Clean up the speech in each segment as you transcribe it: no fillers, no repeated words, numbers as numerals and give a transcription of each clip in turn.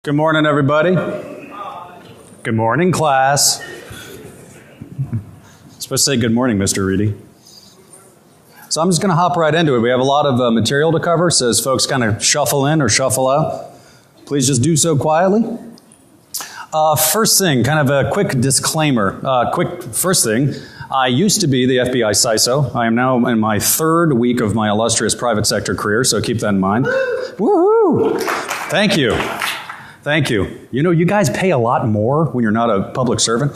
Good morning, everybody. Good morning, class. I'm supposed to say good morning, Mr. Reidy. So I'm just going to hop right into it. We have a lot of material to cover, so as folks kind of shuffle in or shuffle out, please just do so quietly. First thing, kind of a quick disclaimer. First thing, I used to be the FBI CISO. I am now in my third week of my illustrious private sector career, so keep that in mind. Woohoo! Thank you. Thank you. You know, you guys pay a lot more when you're not a public servant.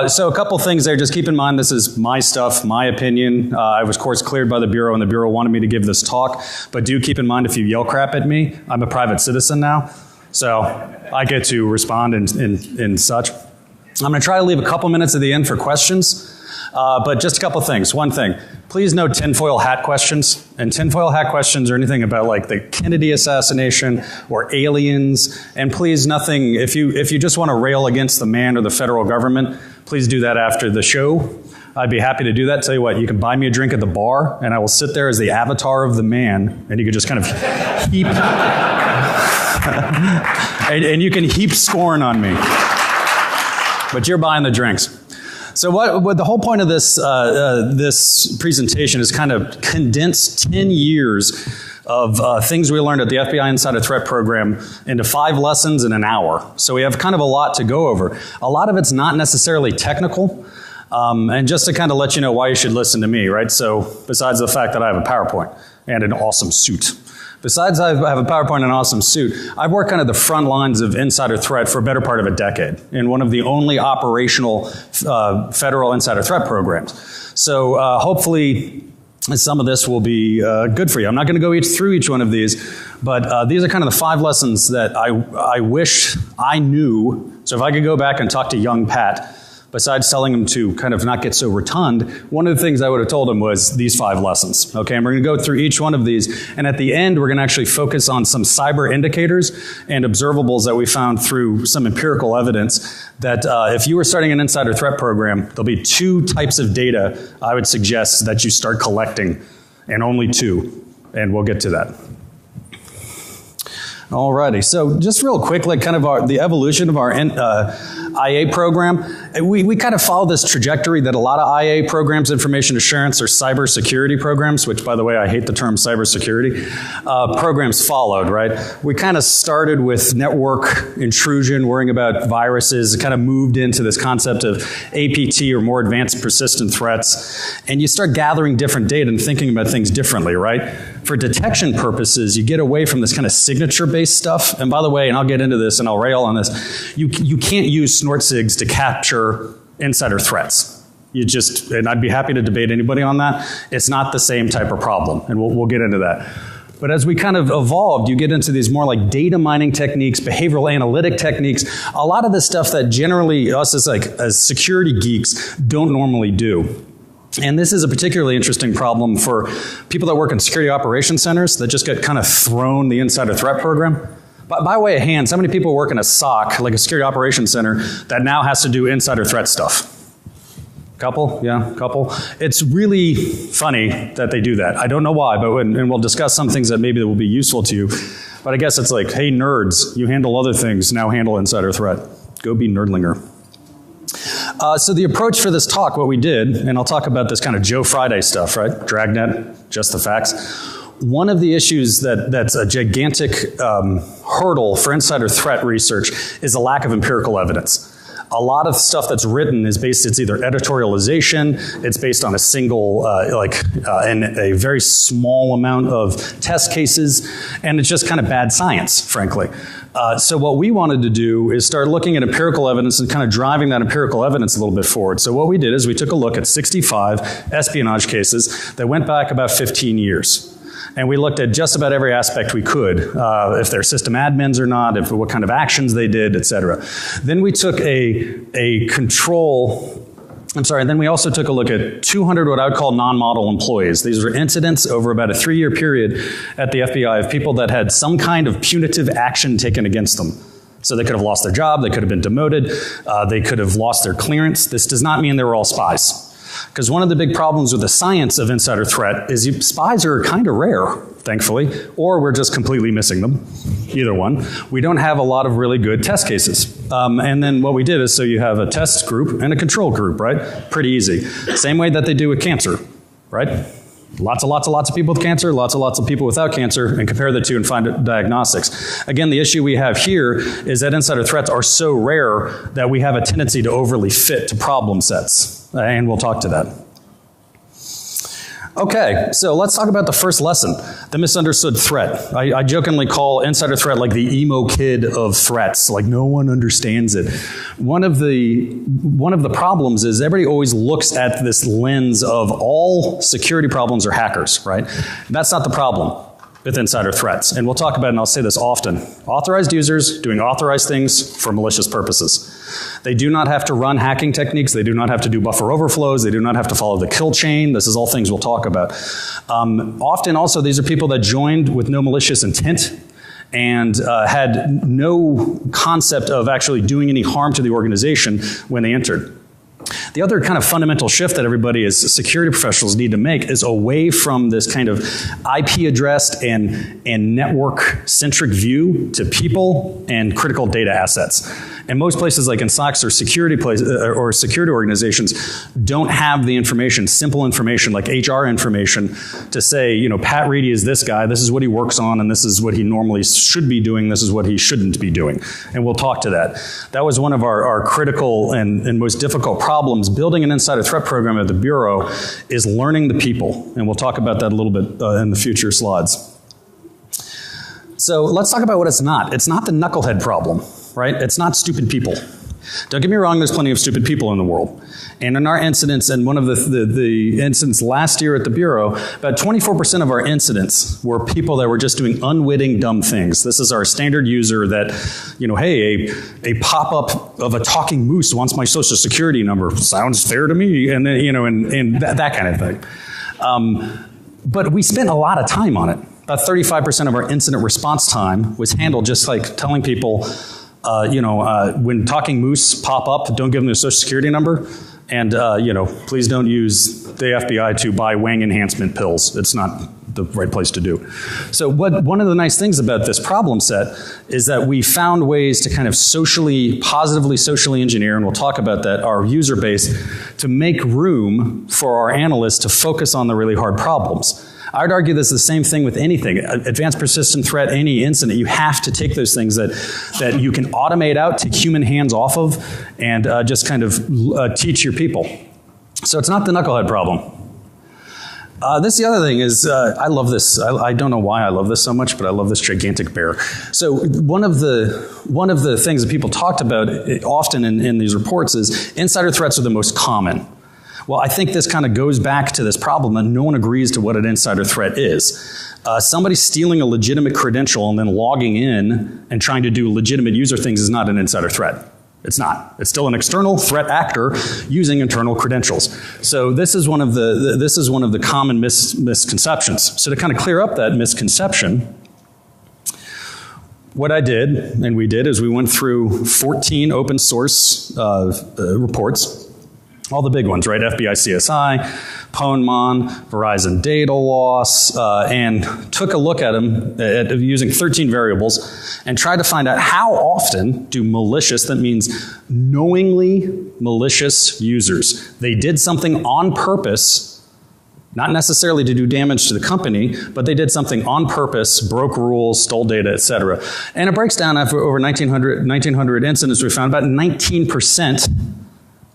So a couple things there. Just keep in mind this is my stuff, my opinion. I was course cleared by the Bureau, and the Bureau wanted me to give this talk. But do keep in mind if you yell crap at me, I'm a private citizen now. So I get to respond in such. I'm going to try to leave a couple minutes at the end for questions. But just a couple things. One thing, please no tinfoil hat questions. And tinfoil hat questions are anything about like the Kennedy assassination or aliens. And please nothing, if you just want to rail against the man or the federal government, please do that after the show. I'd be happy to do that. Tell you what, you can buy me a drink at the bar and I will sit there as the avatar of the man and you can just kind of heap, and you can heap scorn on me. But you're buying the drinks. So what the whole point of this this presentation is kind of condensed 10 years of things we learned at the FBI Insider Threat Program into 5 lessons in an hour. So we have kind of a lot to go over. A lot of it's not necessarily technical. And just to kind of let you know why you should listen to me, right? So besides the fact that I have a PowerPoint and an awesome suit. Besides I have a PowerPoint and an awesome suit, I've worked kind of the front lines of insider threat for a better part of a decade in one of the only operational federal insider threat programs. So hopefully some of this will be good for you. I'm not going to go through each one of these, but these are kind of the 5 lessons that I wish I knew. So if I could go back and talk to young Pat, besides telling him to kind of not get so rotund, one of the things I would have told him was these 5 lessons. Okay, and we're going to go through each one of these, and at the end we're going to actually focus on some cyber indicators and observables that we found through some empirical evidence that if you were starting an insider threat program, there'll be 2 types of data I would suggest that you start collecting, and only 2, and we'll get to that. Alrighty, so just real quick, like kind of the evolution of our IA program. We kind of follow this trajectory that a lot of IA programs, information assurance, or cybersecurity programs, which by the way, I hate the term cybersecurity, programs followed, right? We kind of started with network intrusion, worrying about viruses, kind of moved into this concept of APT or more advanced persistent threats, and you start gathering different data and thinking about things differently, right? For detection purposes, you get away from this kind of signature-based stuff. And by the way, and I'll get into this and I'll rail on this, you can't use snort sigs to capture insider threats. And I'd be happy to debate anybody on that. It's not the same type of problem, and we'll get into that. But as we kind of evolved, you get into these more like data mining techniques, behavioral analytic techniques, a lot of the stuff that generally us as security geeks don't normally do. And this is a particularly interesting problem for people that work in security operations centers that just get kind of thrown the insider threat program. By way of hands, how many people work in a SOC, like a security operations center, that now has to do insider threat stuff? Couple? Yeah, couple. It's really funny that they do that. I don't know why, but and we'll discuss some things that maybe will be useful to you. But I guess it's like, hey nerds, you handle other things, now handle insider threat. Go be nerdlinger. So the approach for this talk, what we did, and I'll talk about this kind of Joe Friday stuff, right? Dragnet, just the facts. One of the issues that's a gigantic hurdle for insider threat research is a lack of empirical evidence. A lot of stuff that's written is it's either editorialization, it's based on a single, and a very small amount of test cases, and it's just kind of bad science, frankly. So what we wanted to do is start looking at empirical evidence and kind of driving that empirical evidence a little bit forward. So what we did is we took a look at 65 espionage cases that went back about 15 years. And we looked at just about every aspect we could, if they're system admins or not, what kind of actions they did, et cetera. Then we took then we also took a look at 200 what I would call non-model employees. These were incidents over about a 3-year period at the FBI of people that had some kind of punitive action taken against them. So they could have lost their job, they could have been demoted, they could have lost their clearance. This does not mean they were all spies. Because one of the big problems with the science of insider threat is spies are kind of rare, thankfully, or we're just completely missing them. Either one. We don't have a lot of really good test cases. And then what we did is, so you have a test group and a control group, right? Pretty easy. Same way that they do with cancer, right? Lots of people with cancer, lots of people without cancer, and compare the two and find diagnostics. Again, the issue we have here is that insider threats are so rare that we have a tendency to overly fit to problem sets. And we'll talk to that. Okay, so let's talk about the first lesson, the misunderstood threat. I jokingly call insider threat like the emo kid of threats, like no one understands it. One of the problems is everybody always looks at this lens of all security problems are hackers, right? That's not the problem with insider threats. And we'll talk about it, and I'll say this often. Authorized users doing authorized things for malicious purposes. They do not have to run hacking techniques. They do not have to do buffer overflows. They do not have to follow the kill chain. This is all things we'll talk about. Often also, these are people that joined with no malicious intent and had no concept of actually doing any harm to the organization when they entered. The other kind of fundamental shift that everybody as security professionals need to make is away from this kind of IP addressed and network-centric view to people and critical data assets. And most places like in SOCs or security organizations don't have the information, simple information like HR information to say, you know, Pat Reidy is this guy, this is what he works on, and this is what he normally should be doing, this is what he shouldn't be doing. And we'll talk to that. That was one of our critical and most difficult problems. Building an insider threat program at the Bureau is learning the people. And we'll talk about that a little bit in the future slides. So let's talk about what it's not. It's not the knucklehead problem. Right? It's not stupid people. Don't get me wrong, there's plenty of stupid people in the world. And in our incidents, and one of the incidents last year at the Bureau, about 24% of our incidents were people that were just doing unwitting dumb things. This is our standard user that, you know, hey, a pop-up of a talking moose wants my social security number. Sounds fair to me. And then, you know, and that kind of thing. But we spent a lot of time on it. About 35% of our incident response time was handled just like telling people, when talking moose pop up, don't give them their social security number. And, please don't use the FBI to buy Wang enhancement pills. It's not the right place to do. So one of the nice things about this problem set is that we found ways to kind of positively socially engineer, and we'll talk about that, our user base, to make room for our analysts to focus on the really hard problems. I would argue this is the same thing with anything. Advanced persistent threat, any incident, you have to take those things that you can automate out, take human hands off of, and just kind of teach your people. So it's not the knucklehead problem. The other thing is, I love this. I don't know why I love this so much, but I love this gigantic bear. So one of the things that people talked about often in these reports is insider threats are the most common. Well, I think this kind of goes back to this problem that no one agrees to what an insider threat is. Somebody stealing a legitimate credential and then logging in and trying to do legitimate user things is not an insider threat. It's not. It's still an external threat actor using internal credentials. So this is one of the common misconceptions. So to kind of clear up that misconception, what I did and we did is we went through 14 open source reports. All the big ones, right? FBI CSI, PwnMon, Verizon data loss, and took a look at them using 13 variables and tried to find out how often do malicious, that means knowingly malicious users, they did something on purpose, not necessarily to do damage to the company, but they did something on purpose, broke rules, stole data, et cetera. And it breaks down after over 1,900 incidents, we found about 19%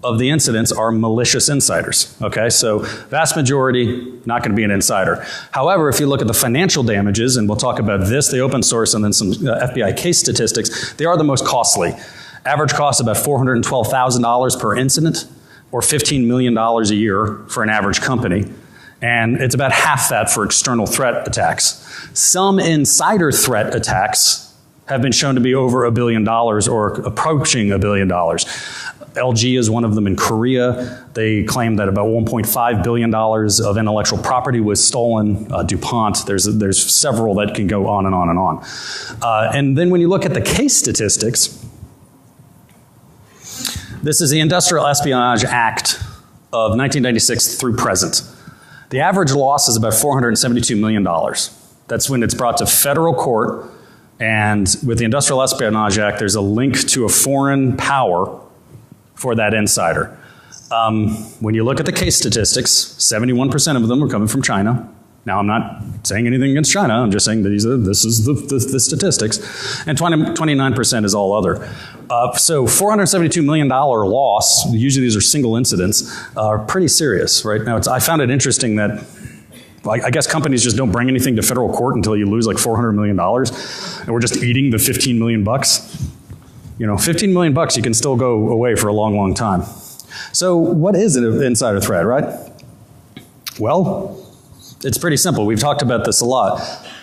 of the incidents are malicious insiders, okay? So vast majority, not going to be an insider. However, if you look at the financial damages, and we'll talk about this, the open source, and then some FBI case statistics, they are the most costly. Average cost about $412,000 per incident, or $15 million a year for an average company. And it's about half that for external threat attacks. Some insider threat attacks have been shown to be over $1 billion or approaching $1 billion. LG is one of them in Korea. They claim that about $1.5 billion of intellectual property was stolen. DuPont, there's several that can go on and on and on. And then when you look at the case statistics, this is the Industrial Espionage Act of 1996 through present. The average loss is about $472 million. That's when it's brought to federal court, and with the Industrial Espionage Act, there's a link to a foreign power for that insider. When you look at the case statistics, 71% of them are coming from China. Now, I'm not saying anything against China. I'm just saying that this is the statistics. And 29% is all other. So $472 million loss, usually these are single incidents, are pretty serious, right? Now, I found it interesting that I guess companies just don't bring anything to federal court until you lose like $400 million. And we're just eating the 15 million bucks. You know, 15 million bucks, you can still go away for a long, long time. So what is an insider threat, right? Well, it's pretty simple. We've talked about this a lot,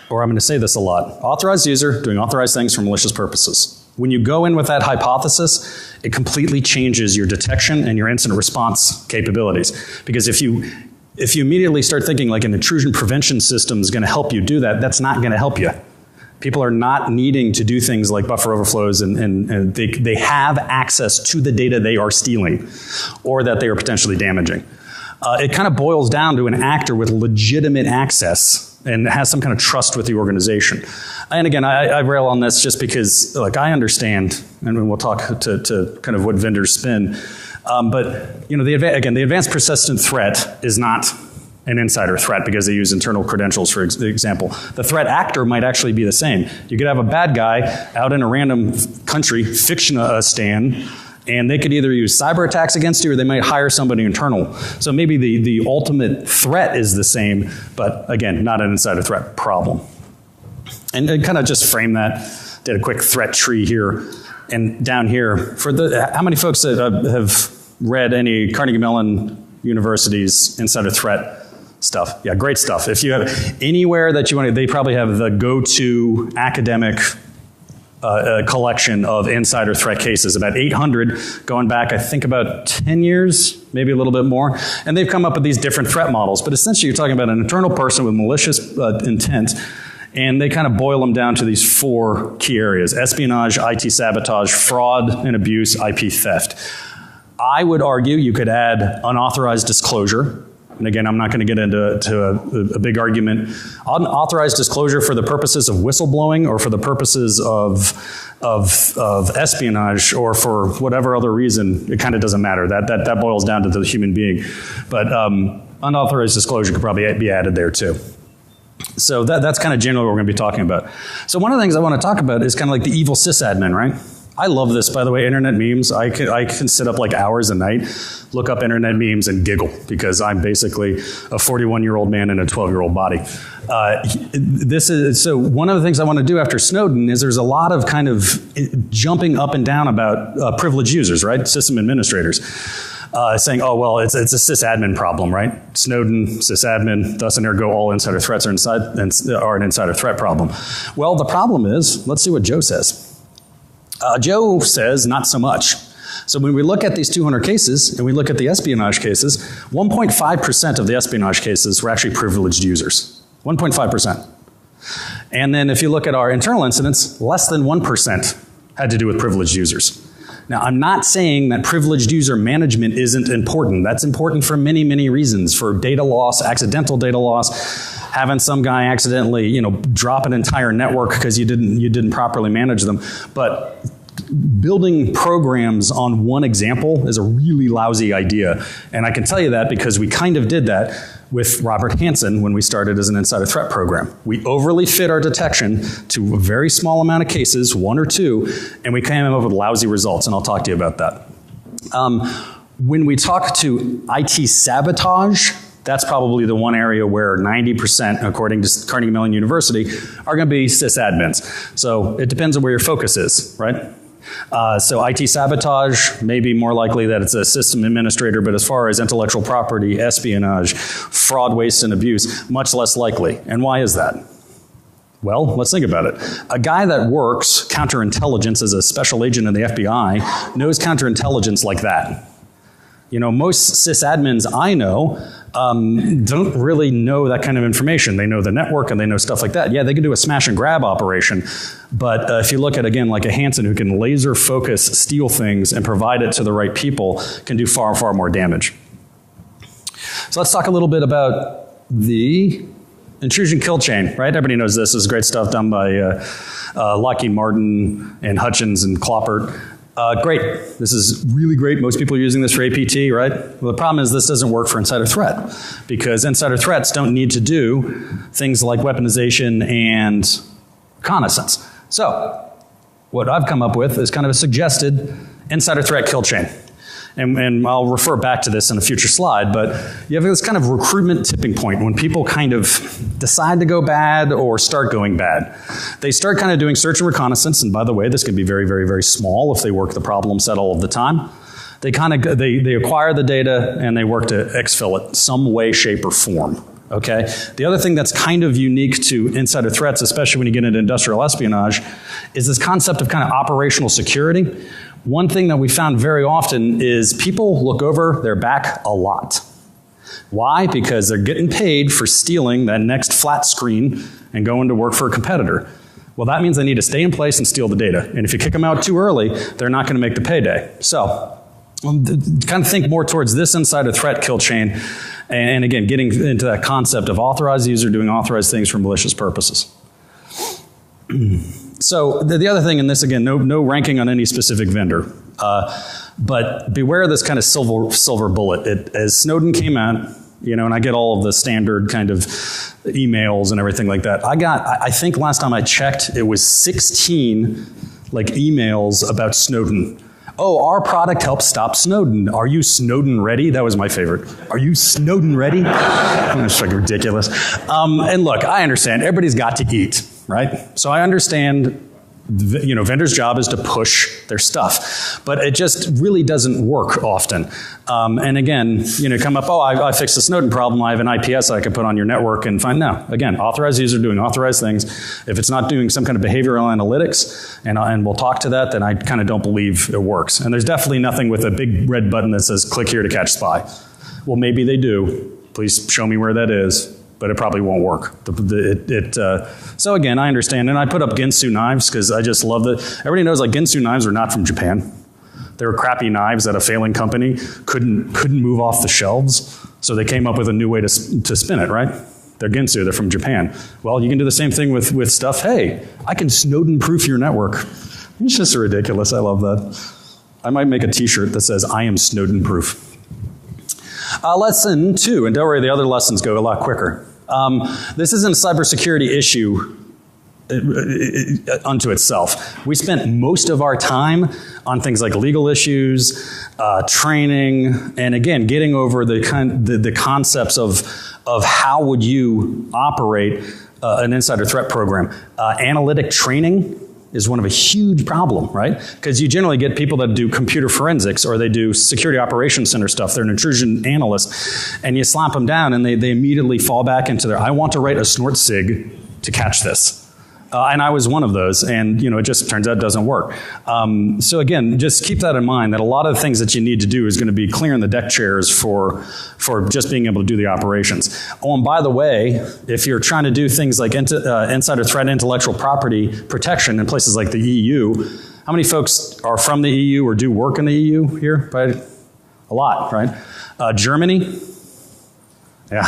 or I'm going to say this a lot. Authorized user doing authorized things for malicious purposes. When you go in with that hypothesis, it completely changes your detection and your incident response capabilities. Because if you immediately start thinking like an intrusion prevention system is going to help you do that, that's not going to help you. People are not needing to do things like buffer overflows, and they have access to the data they are stealing or that they are potentially damaging. It kind of boils down to an actor with legitimate access and has some kind of trust with the organization. And again, I rail on this just because, like, I understand, and we'll talk to kind of what vendors spin, but you know, the advanced persistent threat is not an insider threat because they use internal credentials, for example. The threat actor might actually be the same. You could have a bad guy out in a random country, fiction a stan, and they could either use cyber attacks against you or they might hire somebody internal. So maybe the ultimate threat is the same, but again, not an insider threat problem. And kind of just frame that, did a quick threat tree here. And down here, how many folks have read any Carnegie Mellon University's insider threat stuff? Yeah, great stuff. If you have anywhere that you want to, they probably have the go-to academic collection of insider threat cases, about 800 going back, I think about 10 years, maybe a little bit more. And they've come up with these different threat models. But essentially you're talking about an internal person with malicious intent, and they kind of boil them down to these four key areas: espionage, IT sabotage, fraud and abuse, IP theft. I would argue you could add unauthorized disclosure. And again, I'm not going to get into a big argument. Unauthorized disclosure for the purposes of whistleblowing or for the purposes of espionage or for whatever other reason, it kind of doesn't matter. That boils down to the human being. But unauthorized disclosure could probably be added there too. So that's kind of generally what we're going to be talking about. So one of the things I want to talk about is kind of like the evil sysadmin, right? I love this, by the way, internet memes. I can sit up like hours a night, look up internet memes and giggle because I'm basically a 41-year-old man in a 12-year-old body. So one of the things I want to do after Snowden is there's a lot of kind of jumping up and down about privileged users, right? System administrators. Saying, oh, well, it's a sysadmin problem, right? Snowden, sysadmin, thus and ergo all insider threats are an insider threat problem. Well, the problem is, let's see what Joe says. Joe says not so much. So when we look at these 200 cases and we look at the espionage cases, 1.5% of the espionage cases were actually privileged users. 1.5%. And then if you look at our internal incidents, less than 1% had to do with privileged users. Now, I'm not saying that privileged user management isn't important. That's important for many, many reasons. For data loss, accidental data loss, having some guy accidentally, drop an entire network because you didn't properly manage them. But building programs on one example is a really lousy idea. And I can tell you that because we kind of did that with Robert Hansen when we started as an insider threat program. We overly fit our detection to a very small amount of cases, one or two, and we came up with lousy results, and I'll talk to you about that. When we talk to IT sabotage, that's probably the one area where 90%, according to Carnegie Mellon University, are going to be sysadmins. So it depends on where your focus is, right? So IT sabotage may be more likely that it's a system administrator, but as far as intellectual property, espionage, fraud, waste, and abuse, much less likely. And why is that? Well, let's think about it. A guy that works counterintelligence as a special agent in the FBI knows counterintelligence like that. Most sysadmins I know don't really know that kind of information. They know the network and they know stuff like that. Yeah, they can do a smash and grab operation, but if you look at, again, like a Hansen who can laser focus, steal things, and provide it to the right people, can do far, far more damage. So let's talk a little bit about the intrusion kill chain, right? Everybody knows this. This is great stuff done by Lockheed Martin and Hutchins and Cloppert. Great. This is really great. Most people are using this for APT, right? Well, the problem is this doesn't work for insider threat because insider threats don't need to do things like weaponization and reconnaissance. So what I've come up with is kind of a suggested insider threat kill chain. And I'll refer back to this in a future slide, but you have this kind of recruitment tipping point when people kind of decide to go bad or start going bad. They start kind of doing search and reconnaissance, and by the way, this can be very, very, very small if they work the problem set all of the time. They acquire the data and they work to exfil it some way, shape, or form. Okay? The other thing that's kind of unique to insider threats, especially when you get into industrial espionage, is this concept of kind of operational security. One thing that we found very often is people look over their back a lot. Why? Because they're getting paid for stealing that next flat screen and going to work for a competitor. Well, that means they need to stay in place and steal the data. And if you kick them out too early, they're not going to make the payday. So, kind of think more towards this insider threat kill chain. And again, getting into that concept of authorized user doing authorized things for malicious purposes. So the other thing in this, again, no ranking on any specific vendor, but beware of this kind of silver bullet. As Snowden came out, you know, and I get all of the standard kind of emails and everything like that. I think last time I checked, it was 16 like emails about Snowden. Oh, our product helps stop Snowden. Are you Snowden ready? That was my favorite. Are you Snowden ready? That's like ridiculous. And look, I understand everybody's got to eat, right? So I understand, you know, vendor's job is to push their stuff, but it just really doesn't work often. And again, you know, come up, oh, I fixed the Snowden problem. I have an IPS I could put on your network and find. No, again, authorized user doing authorized things. If it's not doing some kind of behavioral analytics, and we'll talk to that, then I kind of don't believe it works. And there's definitely nothing with a big red button that says click here to catch spy. Well, maybe they do. Please show me where that is. But it probably won't work. So again, I understand, and I put up Ginsu knives because I just love that. Everybody knows like Ginsu knives are not from Japan. They were crappy knives that a failing company couldn't move off the shelves, so they came up with a new way to spin it, right? They're Ginsu, they're from Japan. Well, you can do the same thing with stuff. Hey, I can Snowden-proof your network. It's just ridiculous, I love that. I might make a t-shirt that says, I am Snowden-proof. Lesson 2, and don't worry, the other lessons go a lot quicker. This isn't a cybersecurity issue unto itself. We spent most of our time on things like legal issues, training, and again, getting over the concepts of how would you operate an insider threat program. Analytic training is one of a huge problem, right? Because you generally get people that do computer forensics or they do security operations center stuff. They're an intrusion analyst, and you slap them down and they immediately fall back into their, I want to write a snort sig to catch this. And I was one of those, and you know, it just turns out it doesn't work. So again, just keep that in mind, that a lot of the things that you need to do is going to be clearing the deck chairs for just being able to do the operations. Oh, and by the way, if you're trying to do things like insider threat intellectual property protection in places like the EU, how many folks are from the EU or do work in the EU here? Right? A lot, right? Germany. Yeah.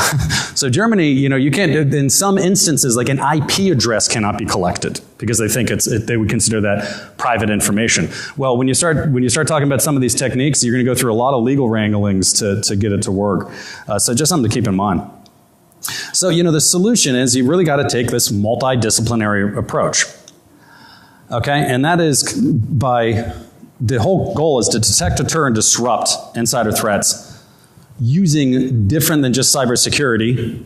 So Germany, you know, you can't, in some instances, like an IP address cannot be collected because they think they would consider that private information. Well, when you start talking about some of these techniques, you're going to go through a lot of legal wranglings to get it to work. So just something to keep in mind. So, you know, the solution is you really got to take this multidisciplinary approach. Okay? And that is the whole goal is to detect, deter, and disrupt insider threats using different than just cybersecurity,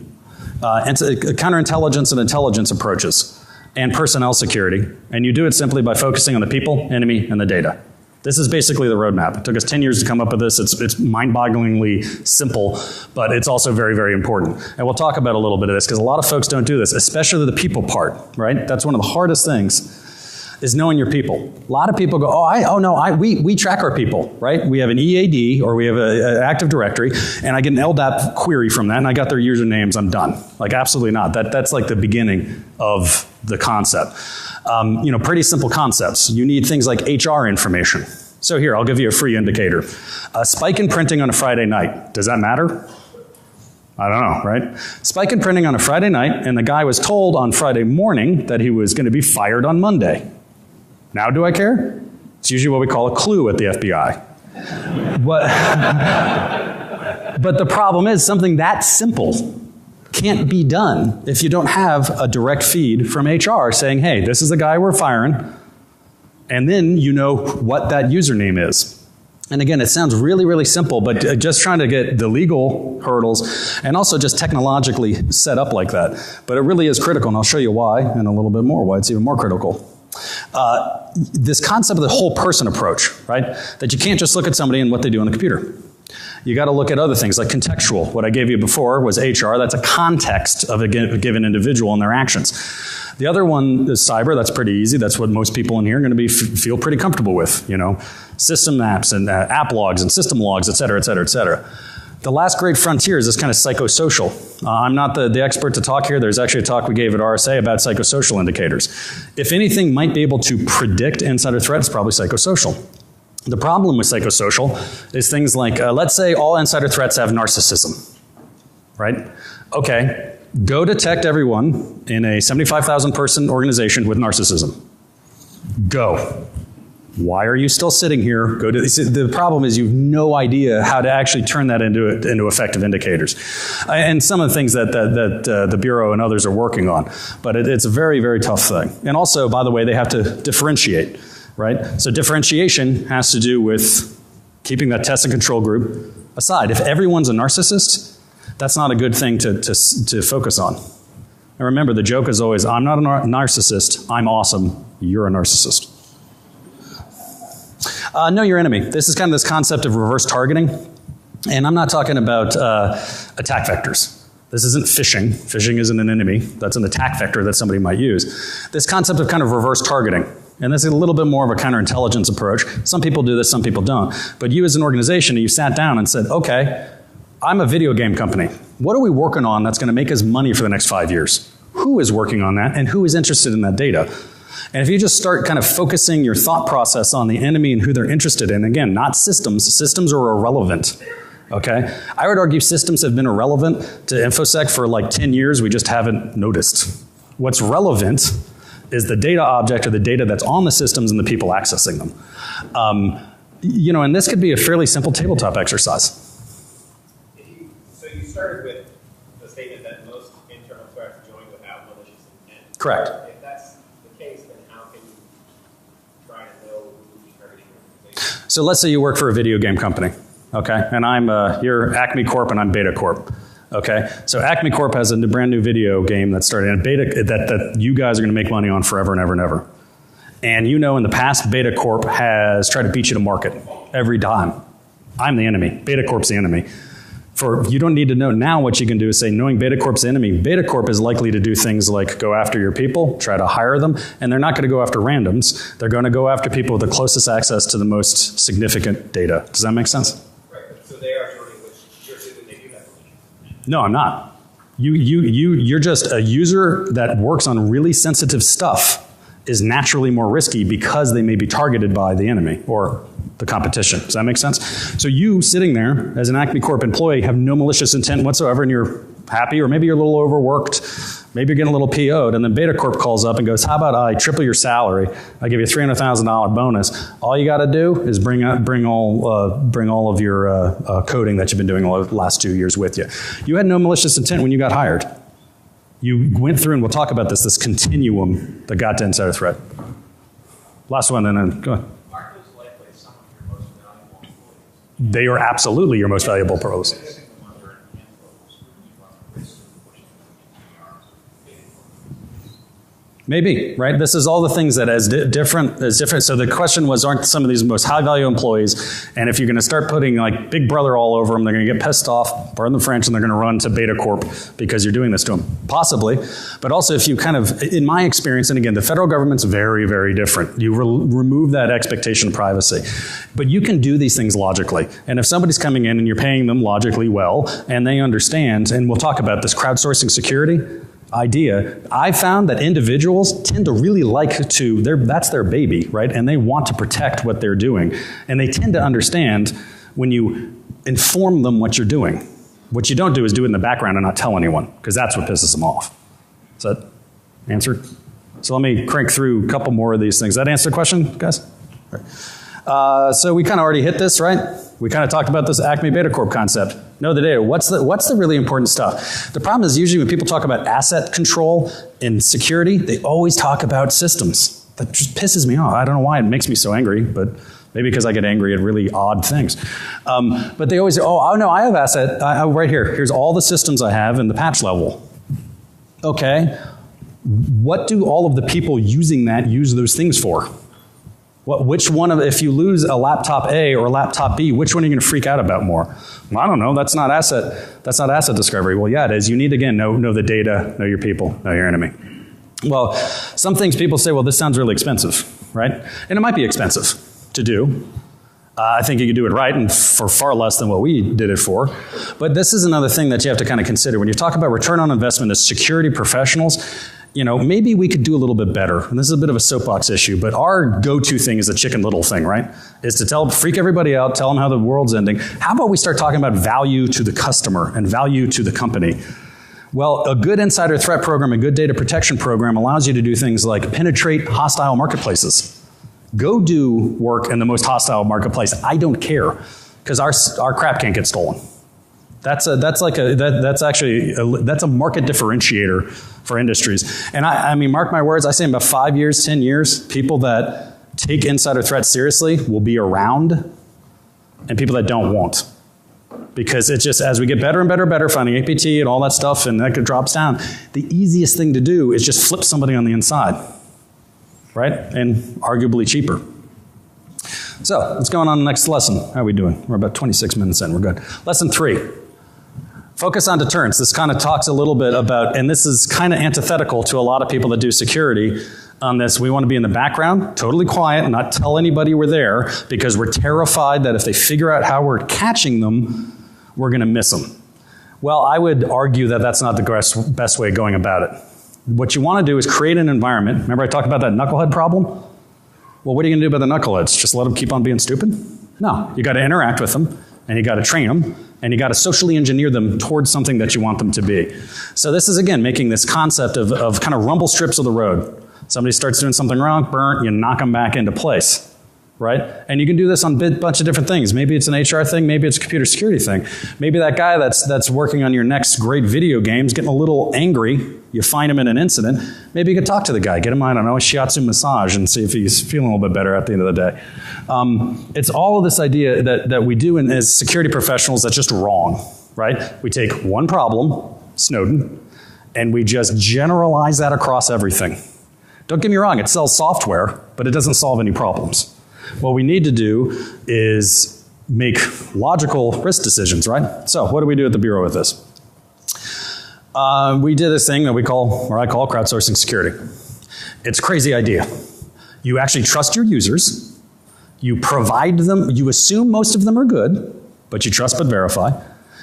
counterintelligence and intelligence approaches, and personnel security. And you do it simply by focusing on the people, enemy, and the data. This is basically the roadmap. It took us 10 years to come up with this. It's mind-bogglingly simple, but it's also very, very important. And we'll talk about a little bit of this because a lot of folks don't do this, especially the people part, right? That's one of the hardest things, is knowing your people. A lot of people go, we track our people, right? We have an EAD or we have an Active Directory, and I get an LDAP query from that, and I got their usernames, I'm done. Like, absolutely not. That's like the beginning of the concept. You know, pretty simple concepts. You need things like HR information. So here, I'll give you a free indicator. A spike in printing on a Friday night, does that matter? I don't know, right? Spike in printing on a Friday night, and the guy was told on Friday morning that he was going to be fired on Monday. Now do I care? It's usually what we call a clue at the FBI. But the problem is something that simple can't be done if you don't have a direct feed from HR saying, hey, this is the guy we're firing, and then you know what that username is. And again, it sounds really, really simple, but just trying to get the legal hurdles and also just technologically set up like that. But it really is critical, and I'll show you why and a little bit more why it's even more critical. This concept of the whole person approach, right? That you can't just look at somebody and what they do on the computer. You got to look at other things like contextual. What I gave you before was HR. That's a context of a given individual and their actions. The other one is cyber. That's pretty easy. That's what most people in here are going to feel pretty comfortable with. You know, system maps and app logs and system logs, et cetera, et cetera, et cetera. The last great frontier is this kind of psychosocial. I'm not the expert to talk here. There's actually a talk we gave at RSA about psychosocial indicators. If anything might be able to predict insider threat, it's probably psychosocial. The problem with psychosocial is things like, let's say all insider threats have narcissism, right? Okay, go detect everyone in a 75,000 person organization with narcissism. Go. Why are you still sitting here? Go to the problem is you have no idea how to actually turn that into effective indicators. And some of the things that the Bureau and others are working on. But it's a very, very tough thing. And also, by the way, they have to differentiate. Right? So differentiation has to do with keeping that test and control group aside. If everyone's a narcissist, that's not a good thing to focus on. And remember, the joke is always, I'm not a narcissist, I'm awesome, you're a narcissist. Know your enemy. This is kind of this concept of reverse targeting. And I'm not talking about attack vectors. This isn't phishing. Phishing isn't an enemy. That's an attack vector that somebody might use. This concept of kind of reverse targeting. And this is a little bit more of a counterintelligence approach. Some people do this, some people don't. But you as an organization, you sat down and said, okay, I'm a video game company. What are we working on that's going to make us money for the next 5 years? Who is working on that and who is interested in that data? And if you just start kind of focusing your thought process on the enemy and who they're interested in, again, not systems. Systems are irrelevant. Okay? I would argue systems have been irrelevant to infosec for like 10 years. We just haven't noticed. What's relevant is the data object or the data that's on the systems and the people accessing them. You know, and this could be a fairly simple tabletop exercise. So you started with the statement that most internal threats join without malicious intent. Correct. If that's the case, then how can you try to know who's targeting your organization? So let's say you work for a video game company, okay? And you're Acme Corp and I'm Beta Corp. Okay, so Acme Corp has a brand new video game that's starting in beta that you guys are going to make money on forever and ever and ever. And you know in the past, Beta Corp has tried to beat you to market every time. I'm the enemy. Beta Corp's the enemy. You don't need to know now. What you can do is say, knowing Beta Corp's the enemy, Beta Corp is likely to do things like go after your people, try to hire them, and they're not going to go after randoms. They're going to go after people with the closest access to the most significant data. Does that make sense? Right, so they are joining with you're saying that they do have. No, I'm not. You're just a user that works on really sensitive stuff is naturally more risky because they may be targeted by the enemy or the competition. Does that make sense? So you sitting there as an Acme Corp employee have no malicious intent whatsoever and you're happy, or maybe you're a little overworked, maybe you're getting a little PO'd, and then Beta Corp calls up and goes, how about I triple your salary, I give you a $300,000 bonus. All you got to do is bring all of your coding that you've been doing the last 2 years with you. You had no malicious intent when you got hired. You went through, and we'll talk about this continuum that got to insider threat. Last one, and then go ahead. Aren't those likely some of your most valuable employees? They are absolutely your most valuable employees. Maybe, right? This is all the things that as different. So the question was, aren't some of these most high value employees, and if you're going to start putting like Big Brother all over them, they're going to get pissed off, pardon the French, and they're going to run to Beta Corp because you're doing this to them. Possibly. But also if you kind of, in my experience, and again, the federal government's very, very different. You remove that expectation of privacy. But you can do these things logically. And if somebody's coming in and you're paying them logically well, and they understand, and we'll talk about this crowdsourcing security idea, I found that individuals tend to really like to, that's their baby, right? And they want to protect what they're doing. And they tend to understand when you inform them what you're doing. What you don't do is do it in the background and not tell anyone, because that's what pisses them off. Is that answered? So let me crank through a couple more of these things. Does that answer the question, guys? Right. So we kind of already hit this, right? We kind of talked about this Acme Beta Corp concept. Know the data. What's the really important stuff? The problem is usually when people talk about asset control and security, they always talk about systems. That just pisses me off. I don't know why it makes me so angry, but maybe because I get angry at really odd things. But they always say, oh no, I have asset. Right here. Here's all the systems I have in the patch level. Okay. What do all of the people using that use those things for? Which one of, if you lose a laptop A or a laptop B, which one are you going to freak out about more? Well, I don't know. That's not asset discovery. Well, yeah, it is. You need, again, know the data, know your people, know your enemy. Well, some things people say, well, this sounds really expensive, right? And it might be expensive to do. I think you could do it right and for far less than what we did it for. But this is another thing that you have to kind of consider. When you talk about return on investment as security professionals, you know, maybe we could do a little bit better. And this is a bit of a soapbox issue, but our go-to thing is the Chicken Little thing, right? Is to freak everybody out, tell them how the world's ending. How about we start talking about value to the customer and value to the company? Well, a good insider threat program, a good data protection program allows you to do things like penetrate hostile marketplaces. Go do work in the most hostile marketplace. I don't care, because our crap can't get stolen. That's a market differentiator for industries. And I mean, mark my words, I say in about 5 years, 10 years, people that take insider threats seriously will be around, and people that don't won't. Because it's just, as we get better and better finding APT and all that stuff, and that drops down, the easiest thing to do is just flip somebody on the inside, right? And arguably cheaper. So let's go on to the next lesson. How are we doing? We're about 26 minutes in. We're good. Lesson 3. Focus on deterrence. This kind of talks a little bit about, and this is kind of antithetical to a lot of people that do security on this. We want to be in the background, totally quiet, and not tell anybody we're there, because we're terrified that if they figure out how we're catching them, we're going to miss them. Well, I would argue that that's not the best way of going about it. What you want to do is create an environment. Remember I talked about that knucklehead problem? Well, what are you going to do about the knuckleheads? Just let them keep on being stupid? No. You got to interact with them, and you got to train them, and you got to socially engineer them towards something that you want them to be. So this is, again, making this concept of kind of rumble strips of the road. Somebody starts doing something wrong, burn, you knock them back into place, right? And you can do this on a bunch of different things. Maybe it's an HR thing, maybe it's a computer security thing. Maybe that guy that's working on your next great video game is getting a little angry. You find him in an incident. Maybe you could talk to the guy, get him, I don't know, a shiatsu massage and see if he's feeling a little bit better at the end of the day. It's all of this idea that we do as security professionals that's just wrong, right? We take one problem, Snowden, and we just generalize that across everything. Don't get me wrong, it sells software, but it doesn't solve any problems. What we need to do is make logical risk decisions, right? So what do we do at the Bureau with this? We did this thing that I call crowdsourcing security. It's a crazy idea. You actually trust your users. You provide them, you assume most of them are good, but you trust but verify.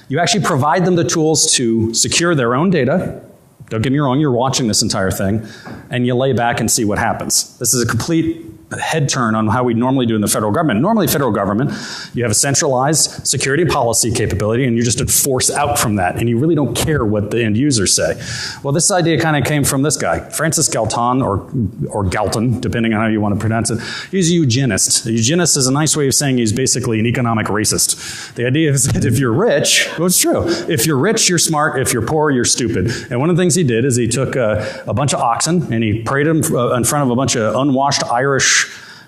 You actually provide them the tools to secure their own data. Don't get me wrong, you're watching this entire thing, and you lay back and see what happens. This is a complete head turn on how we normally do in the federal government. Normally, federal government, you have a centralized security policy capability, and you just enforce out from that, and you really don't care what the end users say. Well, this idea kind of came from this guy, Francis Galton, or Galton, depending on how you want to pronounce it. He's a eugenist. A eugenist is a nice way of saying he's basically an economic racist. The idea is that if you're rich, well, it's true. If you're rich, you're smart. If you're poor, you're stupid. And one of the things he did is he took a bunch of oxen, and he paraded them in front of a bunch of unwashed Irish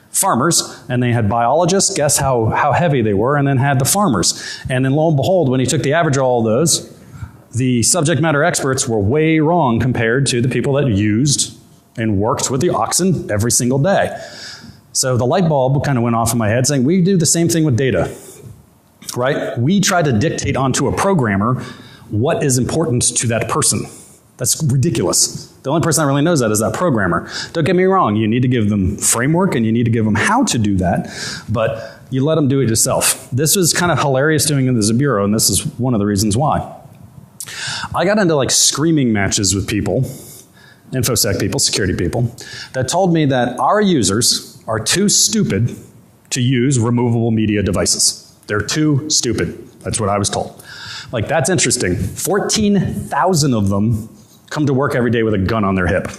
farmers, and they had biologists guess how heavy they were, and then had the farmers. And then lo and behold, when he took the average of all of those, the subject matter experts were way wrong compared to the people that used and worked with the oxen every single day. So the light bulb kind of went off in my head saying, we do the same thing with data, right? We try to dictate onto a programmer what is important to that person. That's ridiculous. The only person that really knows that is that programmer. Don't get me wrong, you need to give them framework and you need to give them how to do that, but you let them do it yourself. This was kind of hilarious doing it as a bureau, and this is one of the reasons why. I got into like screaming matches with people, infosec people, security people, that told me that our users are too stupid to use removable media devices. They're too stupid. That's what I was told. Like, that's interesting. 14,000 of them come to work every day with a gun on their hip.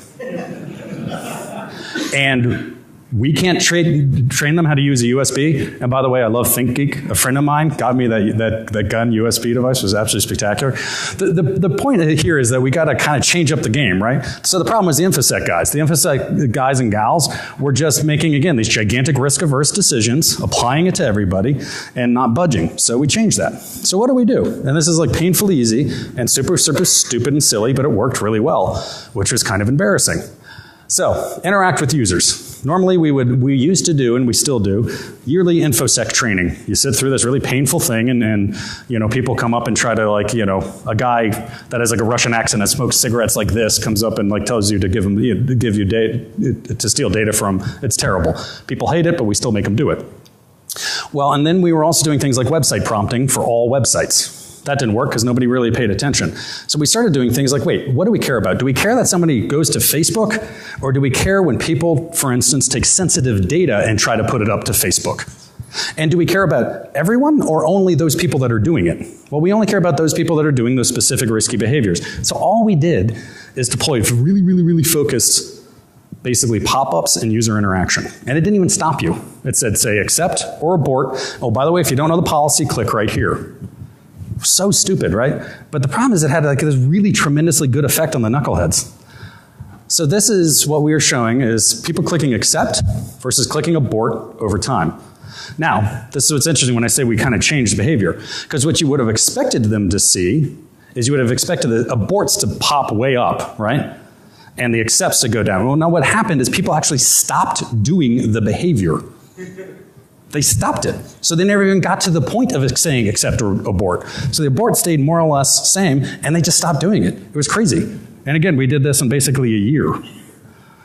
And we can't train them how to use a USB. And by the way, I love ThinkGeek. A friend of mine got me that gun USB device. It was absolutely spectacular. The point here is that we got to kind of change up the game, right? So the problem was the infosec guys. The infosec guys and gals were just making, again, these gigantic risk-averse decisions, applying it to everybody, and not budging. So we changed that. So what do we do? And this is like painfully easy and super, super stupid and silly, but it worked really well, which was kind of embarrassing. So interact with users. Normally we used to do, and we still do, yearly infosec training. You sit through this really painful thing and you know, people come up and try to, like, you know, a guy that has like a Russian accent that smokes cigarettes like this comes up and like tells you to give you data, to steal data from. It's terrible. People hate it, but we still make them do it. Well, and then we were also doing things like website prompting for all websites. That didn't work because nobody really paid attention. So we started doing things like, wait, what do we care about? Do we care that somebody goes to Facebook? Or do we care when people, for instance, take sensitive data and try to put it up to Facebook? And do we care about everyone or only those people that are doing it? Well, we only care about those people that are doing those specific risky behaviors. So all we did is deploy really, really, really focused, basically pop-ups and user interaction. And it didn't even stop you. It said, say, accept or abort. Oh, by the way, if you don't know the policy, click right here. So stupid, right? But the problem is it had like this really tremendously good effect on the knuckleheads. So this is what we are showing is people clicking accept versus clicking abort over time. Now, this is what's interesting when I say we kind of changed behavior. Because what you would have expected them to see is you would have expected the aborts to pop way up, right? And the accepts to go down. Well, now what happened is people actually stopped doing the behavior. They stopped it. So they never even got to the point of saying accept or abort. So the abort stayed more or less same, and they just stopped doing it. It was crazy. And again, we did this in basically a year.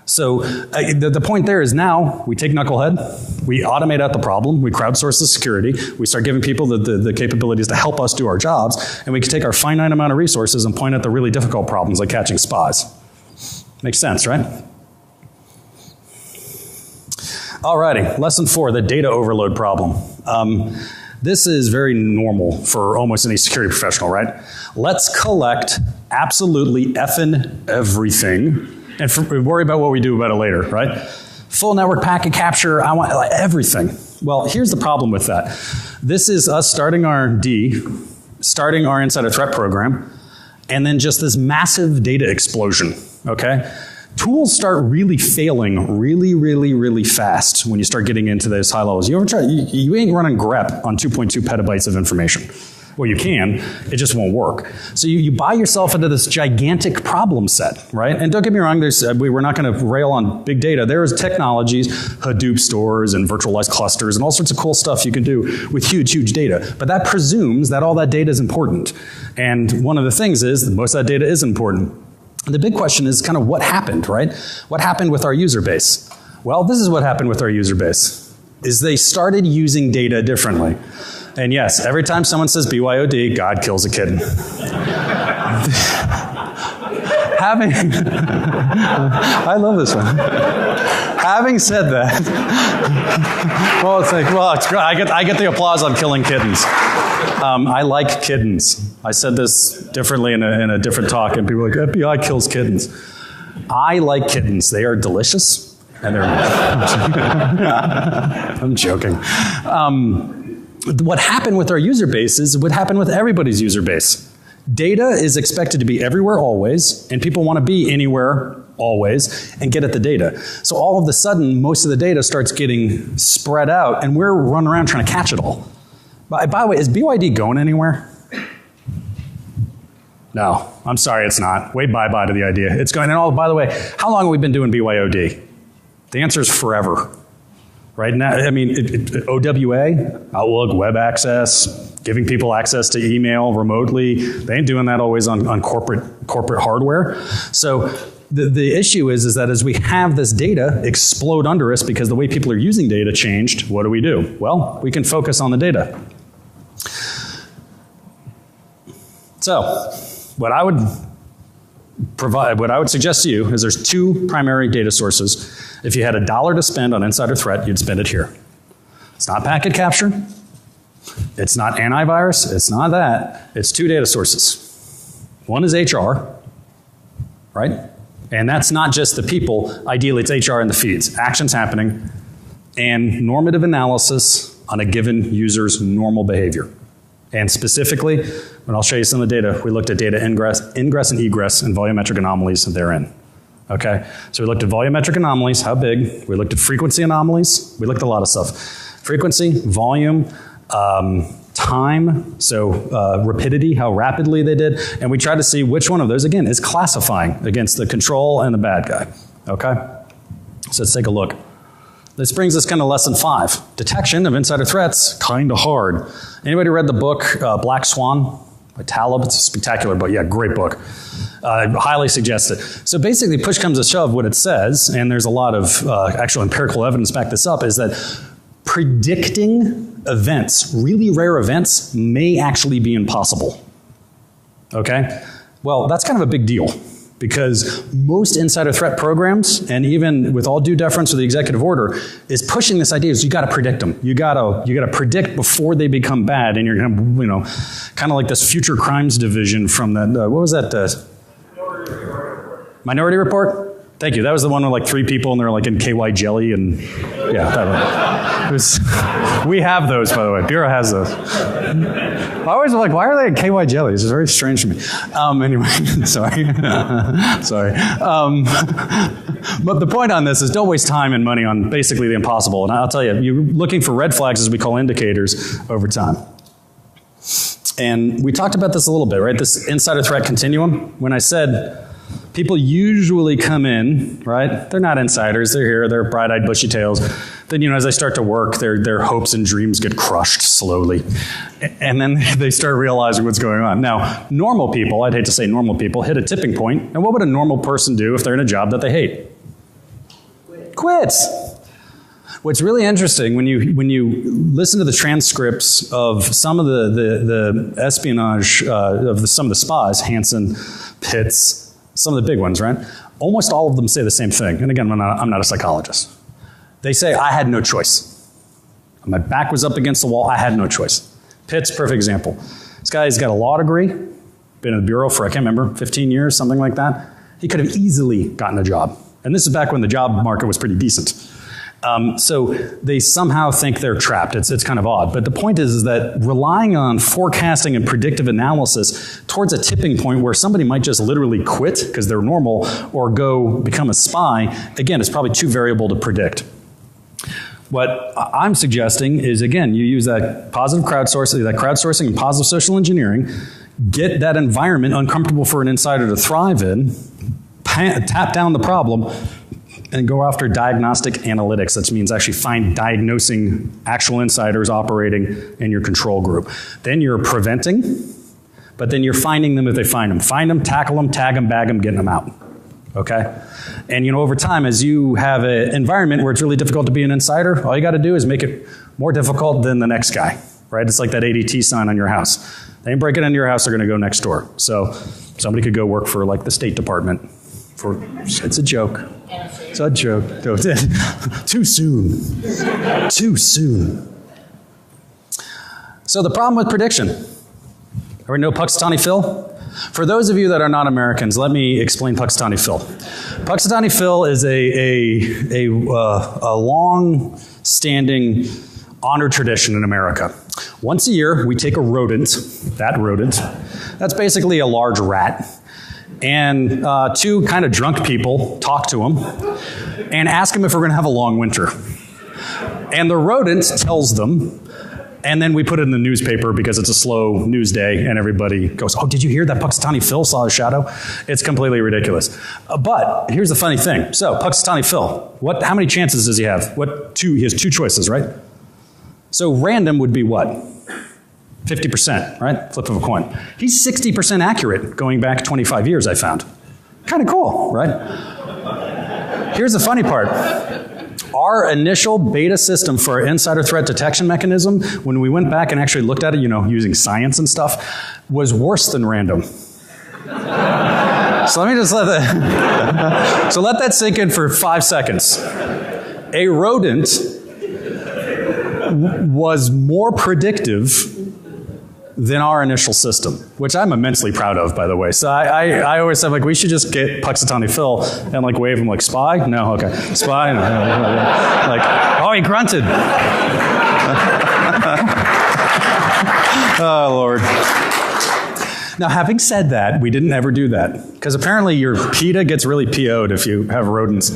So the point there is now we take Knucklehead, we automate out the problem, we crowdsource the security, we start giving people the capabilities to help us do our jobs, and we can take our finite amount of resources and point at the really difficult problems like catching spies. Makes sense, right? Alrighty, lesson 4, the data overload problem. This is very normal for almost any security professional, right? Let's collect absolutely effing everything and worry about what we do about it later, right? Full network packet capture, I want everything. Well, here's the problem with that. This is us starting our starting our insider threat program, and then just this massive data explosion, okay? Tools start really failing really, really, really fast when you start getting into those high levels. You ever try, you ain't running grep on 2.2 petabytes of information. Well, you can, it just won't work. So you buy yourself into this gigantic problem set, right? And don't get me wrong, we're not going to rail on big data. There's technologies, Hadoop stores and virtualized clusters and all sorts of cool stuff you can do with huge, huge data. But that presumes that all that data is important. And one of the things is that most of that data is important. The big question is kind of what happened, right? What happened with our user base? Well, this is what happened with our user base, is they started using data differently. And yes, every time someone says BYOD, God kills a kitten. I love this one. Having said that, well, it's like, well, it's great. I get the applause on killing kittens. I like kittens. I said this differently in a different talk, and people are like, FBI kills kittens. I like kittens. They are delicious, and they're. I'm joking. What happened with our user base is what happened with everybody's user base. Data is expected to be everywhere always, and people want to be anywhere always and get at the data. So all of a sudden, most of the data starts getting spread out, and we're running around trying to catch it all. By the way, is BYD going anywhere? No, I'm sorry, it's not. Wave bye-bye to the idea. It's going, and all, by the way, how long have we been doing BYOD? The answer is forever. Right now, I mean, OWA, Outlook, web access, giving people access to email remotely, they ain't doing that always on corporate hardware. So the issue is that as we have this data explode under us because the way people are using data changed, what do? Well, we can focus on the data. So, what I would suggest to you is there's 2 primary data sources. If you had $1 to spend on insider threat, you'd spend it here. It's not packet capture. It's not antivirus. It's not that. It's two data sources. One is HR, right? And that's not just the people. Ideally, it's HR in the feeds. Actions happening and normative analysis on a given user's normal behavior. And specifically, and I'll show you some of the data, we looked at data ingress and egress and volumetric anomalies therein. Okay? So we looked at volumetric anomalies, how big. We looked at frequency anomalies. We looked at a lot of stuff. Frequency, volume, time, so rapidity, how rapidly they did, and we tried to see which one of those, again, is classifying against the control and the bad guy. Okay? So let's take a look. This brings us kind of lesson 5. Detection of insider threats, kind of hard. Anybody read the book Black Swan by Taleb? It's a spectacular book. Yeah, great book. Highly suggest it. So basically, push comes to shove, what it says, and there's a lot of actual empirical evidence to back this up, is that predicting events, really rare events, may actually be impossible. Okay? Well, that's kind of a big deal because most insider threat programs, and even with all due deference to the executive order, is pushing this idea is you got to predict them. You got to predict before they become bad, and you're going to, you know, kind of like this future crimes division from that. What was that? Minority Report. Thank you. That was the one with like 3 people and they're like in KY jelly and yeah, that one. It was, we have those, by the way. Bureau has those. I always like, why are they in KY jelly? It's very strange to me. Anyway, sorry. Sorry. But the point on this is don't waste time and money on basically the impossible. And I'll tell you, you're looking for red flags, as we call indicators, over time. And we talked about this a little bit, right? This insider threat continuum. When I said people usually come in, right? They're not insiders. They're here. They're bright-eyed, bushy-tails. Then, you know, as they start to work, their hopes and dreams get crushed slowly. And then they start realizing what's going on. Now, normal people, I'd hate to say normal people, hit a tipping point. And what would a normal person do if they're in a job that they hate? Quit. What's really interesting, when you listen to the transcripts of some of the espionage of some of the spies, Hansen, Pitts, some of the big ones, right? Almost all of them say the same thing. And again, I'm not a psychologist. They say, I had no choice. My back was up against the wall. I had no choice. Pitt's perfect example. This guy's got a law degree, been in the bureau for, I can't remember, 15 years, something like that. He could have easily gotten a job. And this is back when the job market was pretty decent. So they somehow think they're trapped. It's kind of odd. But the point is that relying on forecasting and predictive analysis towards a tipping point where somebody might just literally quit because they're normal or go become a spy, again, it's probably too variable to predict. What I'm suggesting is, again, you use that positive crowdsourcing and positive social engineering, get that environment uncomfortable for an insider to thrive in, tap down the problem, and go after diagnostic analytics. That means actually diagnosing actual insiders operating in your control group. Then you're preventing, but then you're finding them if they find them. Find them, tackle them, tag them, bag them, getting them out. Okay? And you know, over time, as you have an environment where it's really difficult to be an insider, all you got to do is make it more difficult than the next guy. Right? It's like that ADT sign on your house. They ain't breaking into your house, they're going to go next door. So somebody could go work for like the State Department. It's a joke. It's a joke. Too soon. Too soon. So the problem with prediction. Everybody know Puxatony Phil? For those of you that are not Americans, let me explain Puxatony Phil. Puxatony Phil is a long-standing honor tradition in America. Once a year, we take a rodent, that's basically a large rat, and 2 kind of drunk people talk to him and ask him if we're going to have a long winter. And the rodent tells them, and then we put it in the newspaper because it's a slow news day and everybody goes, oh, did you hear that Puxatony Phil saw a shadow? It's completely ridiculous. But here's the funny thing. So Puxatony Phil, how many chances does he have? He has 2 choices, right? So random would be what? 50%, right? Flip of a coin. He's 60% accurate going back 25 years, I found. Kind of cool, right? Here's the funny part. Our initial beta system for our insider threat detection mechanism, when we went back and actually looked at it, you know, using science and stuff, was worse than random. So let me just let that sink in for 5 seconds. A rodent was more predictive than our initial system, which I'm immensely proud of, by the way. So I always said, like, we should just get Puxatony Phil and like wave him like, spy? No, okay. Spy? No. Like, oh, he grunted. Oh, Lord. Now, having said that, we didn't ever do that, because apparently your PETA gets really PO'd if you have rodents.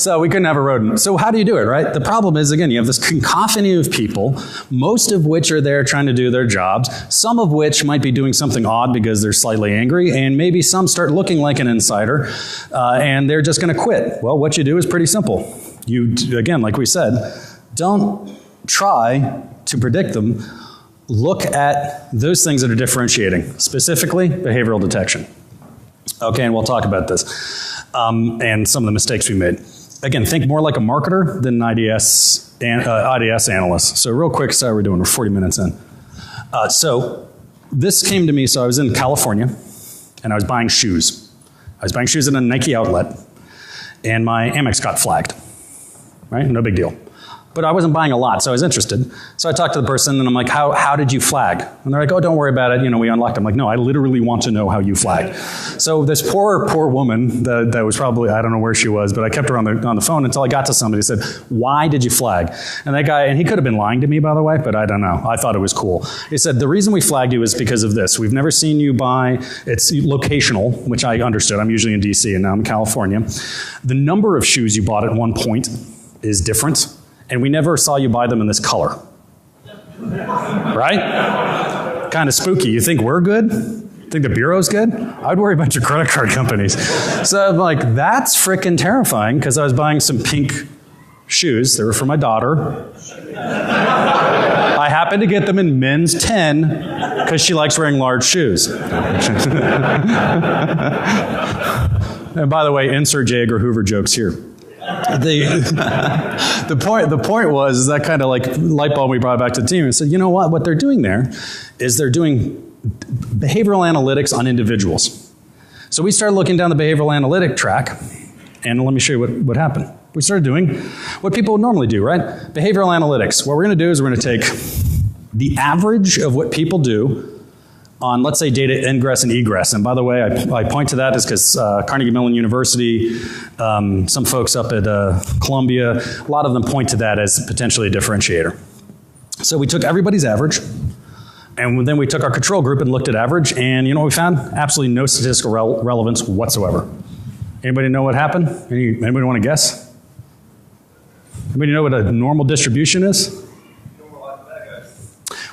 So we couldn't have a rodent. So how do you do it, right? The problem is, again, you have this cacophony of people, most of which are there trying to do their jobs, some of which might be doing something odd because they're slightly angry, and maybe some start looking like an insider, and they're just going to quit. Well, what you do is pretty simple. You, again, like we said, don't try to predict them. Look at those things that are differentiating, specifically behavioral detection. Okay, and we'll talk about this and some of the mistakes we made. Again, think more like a marketer than an IDS analyst. So real quick, sorry we're doing, we're 40 minutes in. So this came to me, so I was in California and I was buying shoes. I was buying shoes in a Nike outlet and my Amex got flagged, right? No big deal. But I wasn't buying a lot, so I was interested. So I talked to the person, and I'm like, how did you flag? And they're like, oh, don't worry about it. You know, we unlocked. I'm like, no, I literally want to know how you flagged. So this poor woman that was probably, I don't know where she was, but I kept her on the phone until I got to somebody who said, why did you flag? And that guy, and he could have been lying to me, by the way, but I don't know. I thought it was cool. He said, the reason we flagged you is because of this. We've never seen you buy, it's locational, which I understood. I'm usually in DC, and now I'm in California. The number of shoes you bought at one point is different. And we never saw you buy them in this color. Right? Kind of spooky. You think we're good? Think the Bureau's good? I'd worry about your credit card companies. So I'm like, that's freaking terrifying, because I was buying some pink shoes. They were for my daughter. I happened to get them in men's 10 because she likes wearing large shoes. And by the way, insert J. Edgar Hoover jokes here. The point was is that kind of like light bulb we brought back to the team and said, you know what they're doing there is they're doing behavioral analytics on individuals. So we started looking down the behavioral analytic track, and let me show you what happened. We started doing what people would normally do, right? Behavioral analytics. What we're going to do is we're going to take the average of what people do on, let's say, data ingress and egress. And by the way, I point to that is because Carnegie Mellon University, some folks up at Columbia, a lot of them point to that as potentially a differentiator. So we took everybody's average, and then we took our control group and looked at average, and you know what we found? Absolutely no statistical relevance whatsoever. Anybody know what happened? Anybody want to guess? Anybody know what a normal distribution is?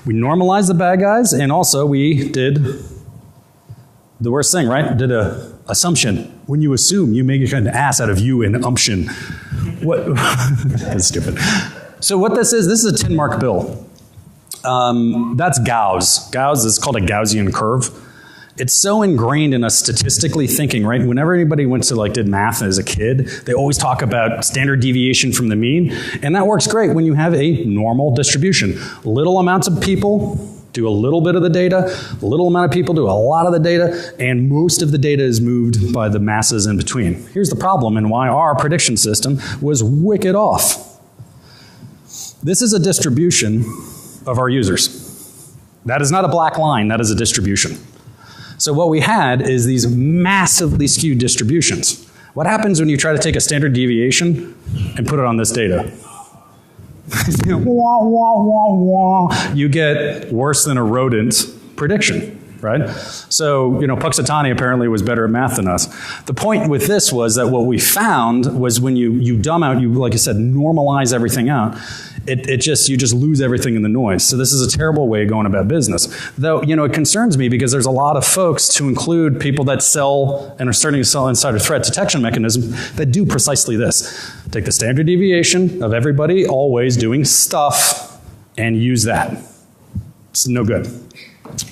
We normalized the bad guys, and also we did the worst thing, right? Did a assumption. When you assume, you make an ass out of you in umption. What? That's stupid. So what this is a 10-mark bill. That's Gauss. Gauss is called a Gaussian curve. It's so ingrained in us statistically thinking, right? Whenever anybody went to did math as a kid, they always talk about standard deviation from the mean, and that works great when you have a normal distribution. Little amounts of people do a little bit of the data, a little amount of people do a lot of the data, and most of the data is moved by the masses in between. Here's the problem and why our prediction system was wicked off. This is a distribution of our users. That is not a black line, that is a distribution. So what we had is these massively skewed distributions. What happens when you try to take a standard deviation and put it on this data? Wah, wah, wah, wah. You get worse than a rodent prediction, right? So, Puxatony apparently was better at math than us. The point with this was that what we found was when you dumb out, like I said, normalize everything out, you just lose everything in the noise. So this is a terrible way of going about business. Though, it concerns me because there's a lot of folks, to include people that sell and are starting to sell insider threat detection mechanisms, that do precisely this. Take the standard deviation of everybody always doing stuff and use that. It's no good.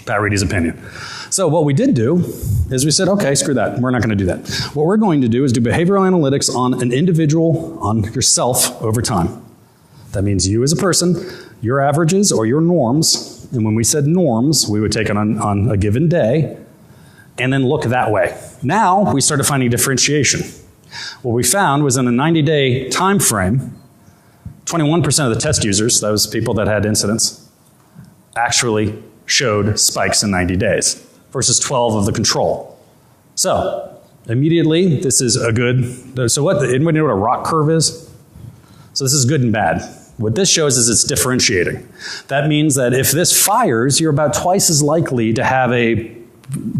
Pat Reidy's opinion. So what we did do is we said, okay, screw that. We're not going to do that. What we're going to do is do behavioral analytics on an individual, on yourself over time. That means you as a person, your averages or your norms, and when we said norms, we would take it on a given day, and then look that way. Now, we started finding differentiation. What we found was in a 90-day time frame, 21% of the test users, those people that had incidents, actually showed spikes in 90 days versus 12 of the control. So immediately, this is a good, so what, anybody know what a ROC curve is? So this is good and bad. What this shows is it's differentiating. That means that if this fires, you're about twice as likely to have a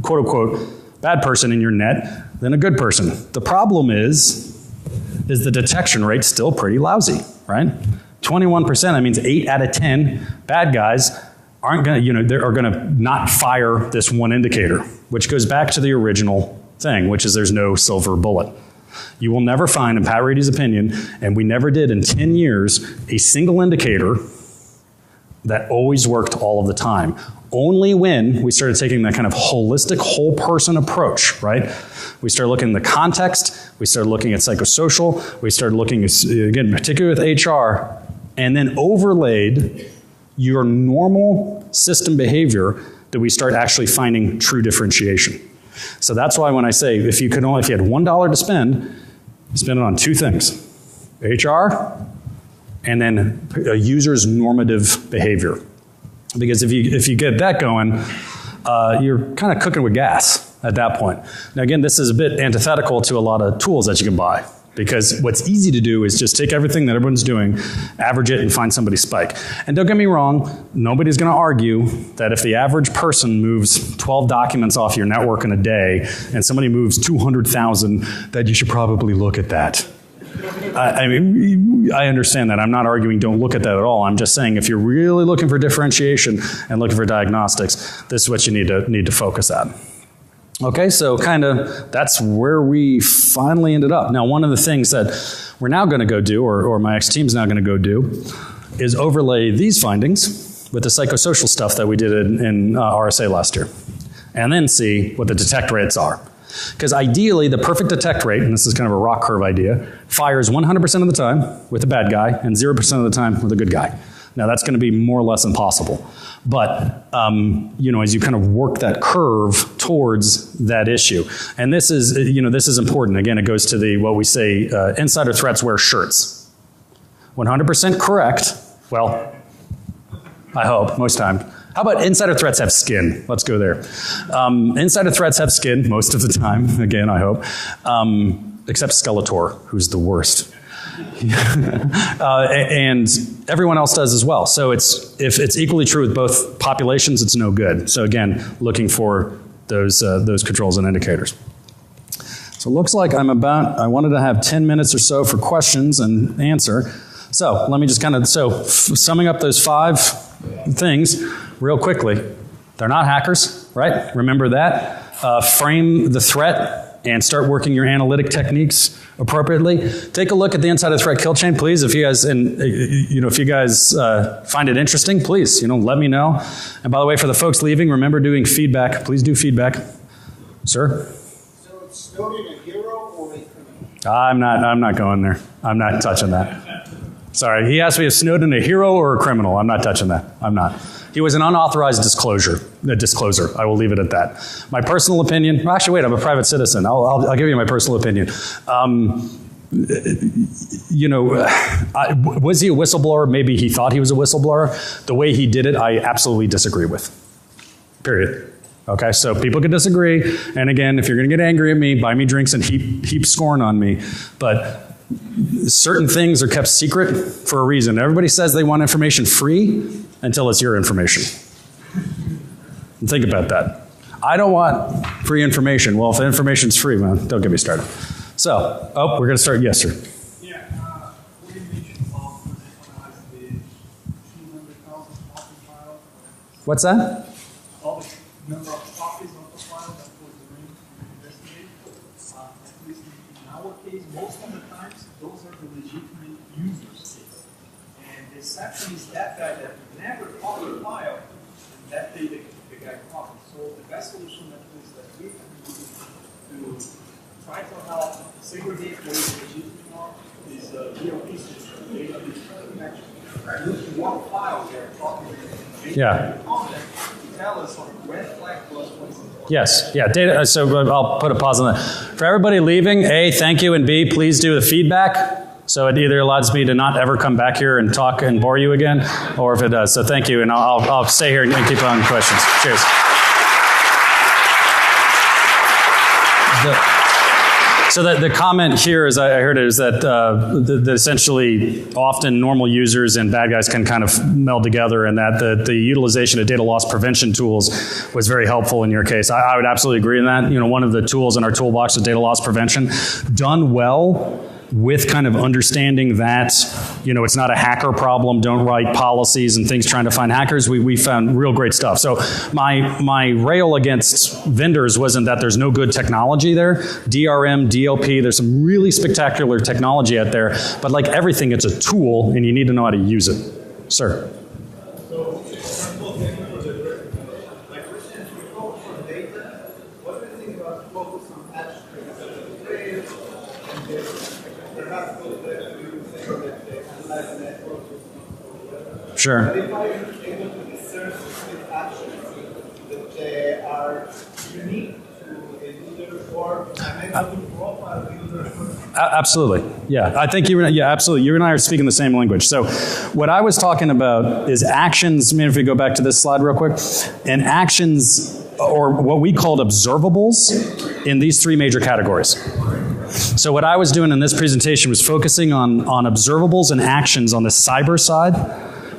quote unquote bad person in your net than a good person. The problem is the detection rate still pretty lousy, right? 21%, that means 8 out of 10 bad guys aren't gonna, are gonna not fire this one indicator, which goes back to the original thing, which is there's no silver bullet. You will never find, in Pat Reidy's opinion, and we never did in 10 years, a single indicator that always worked all of the time. Only when we started taking that kind of holistic, whole person approach, right? We started looking at the context, we started looking at psychosocial, we started looking, again, particularly with HR, and then overlaid your normal system behavior that we start actually finding true differentiation. So that's why when I say if you had $1 to spend it on two things: HR and then a user's normative behavior. Because if you get that going, you're kind of cooking with gas at that point. Now again, this is a bit antithetical to a lot of tools that you can buy. Because what's easy to do is just take everything that everyone's doing, average it, and find somebody's spike. And don't get me wrong, nobody's going to argue that if the average person moves 12 documents off your network in a day, and somebody moves 200,000, that you should probably look at that. I mean, I understand that. I'm not arguing don't look at that at all. I'm just saying if you're really looking for differentiation and looking for diagnostics, this is what you need to focus on. Okay, so kind of that's where we finally ended up. Now, one of the things that we're now going to go do, or my ex-team's now going to go do, is overlay these findings with the psychosocial stuff that we did in RSA last year, and then see what the detect rates are. Because ideally, the perfect detect rate, and this is kind of a ROC curve idea, fires 100% of the time with a bad guy and 0% of the time with a good guy. Now, that's going to be more or less impossible. But, as you kind of work that curve towards that issue. And this is, this is important. Again, it goes to what we say, insider threats wear shirts. 100% correct. Well, I hope, most times. How about insider threats have skin? Let's go there. Insider threats have skin most of the time, again, I hope. Except Skeletor, who's the worst. And everyone else does as well. So if it's equally true with both populations, it's no good. So again, looking for those controls and indicators. So it looks like I wanted to have 10 minutes or so for questions and answer. So let me just summing up those 5 things real quickly. They're not hackers, right? Remember that. Frame the threat and start working your analytic techniques appropriately. Take a look at the insider threat kill chain, please. If you guys, find it interesting, please, let me know. And by the way, for the folks leaving, remember doing feedback. Please do feedback, sir. So it's Snowden a hero or a criminal? I'm not going there. I'm not touching that. Sorry, he asked me if Snowden a hero or a criminal. I'm not touching that. I'm not. He was an unauthorized discloser. I will leave it at that. My personal opinion, actually wait, I'm a private citizen. I'll give you my personal opinion. Was he a whistleblower? Maybe he thought he was a whistleblower. The way he did it, I absolutely disagree with. Period. Okay, so people can disagree. And again, if you're going to get angry at me, buy me drinks and heap scorn on me. But certain things are kept secret for a reason. Everybody says they want information free until it's your information. And think about that. I don't want free information. Well, if the information's free, man, don't get me started. So, we're going to start. Yes, sir. Yeah, what you mentioned about the 200,000 copy file. What's that? All the number of copies of the file that was arranged to investigate. At least in our case, most of the times, those are the legitimate users' case. And the exception is that guy that never copied the file, and that day the guy copied. So the best solution that is that we can do to try to help segregate what is legitimate is DLP system, database connection. Using one file there, copying Yeah. content to tell us red flag plus what is important. Yes. Yeah. Data. So I'll put a pause on that. For everybody leaving, A, thank you, and B, please do the feedback. So it either allows me to not ever come back here and talk and bore you again, or if it does. So thank you, and I'll stay here and keep on questions. Cheers. So the comment here, as I heard it, is that that essentially often normal users and bad guys can kind of meld together, and that the utilization of data loss prevention tools was very helpful in your case. I would absolutely agree in that. You know, one of the tools in our toolbox is data loss prevention. Done well, with kind of understanding that, you know, it's not a hacker problem, don't write policies and things trying to find hackers, we found real great stuff. So my rail against vendors wasn't that there's no good technology there. DRM, DLP, there's some really spectacular technology out there, but like everything, it's a tool and you need to know how to use it. Sir. Sure. But if I am able to discern specific actions that are unique to a user, or I'm able to profile the user. Absolutely. Yeah, I think absolutely. You and I are speaking the same language. So what I was talking about is actions. I mean, if we go back to this slide real quick, and actions, or what we called observables, in these three major categories. So what I was doing in this presentation was focusing on observables and actions on the cyber side.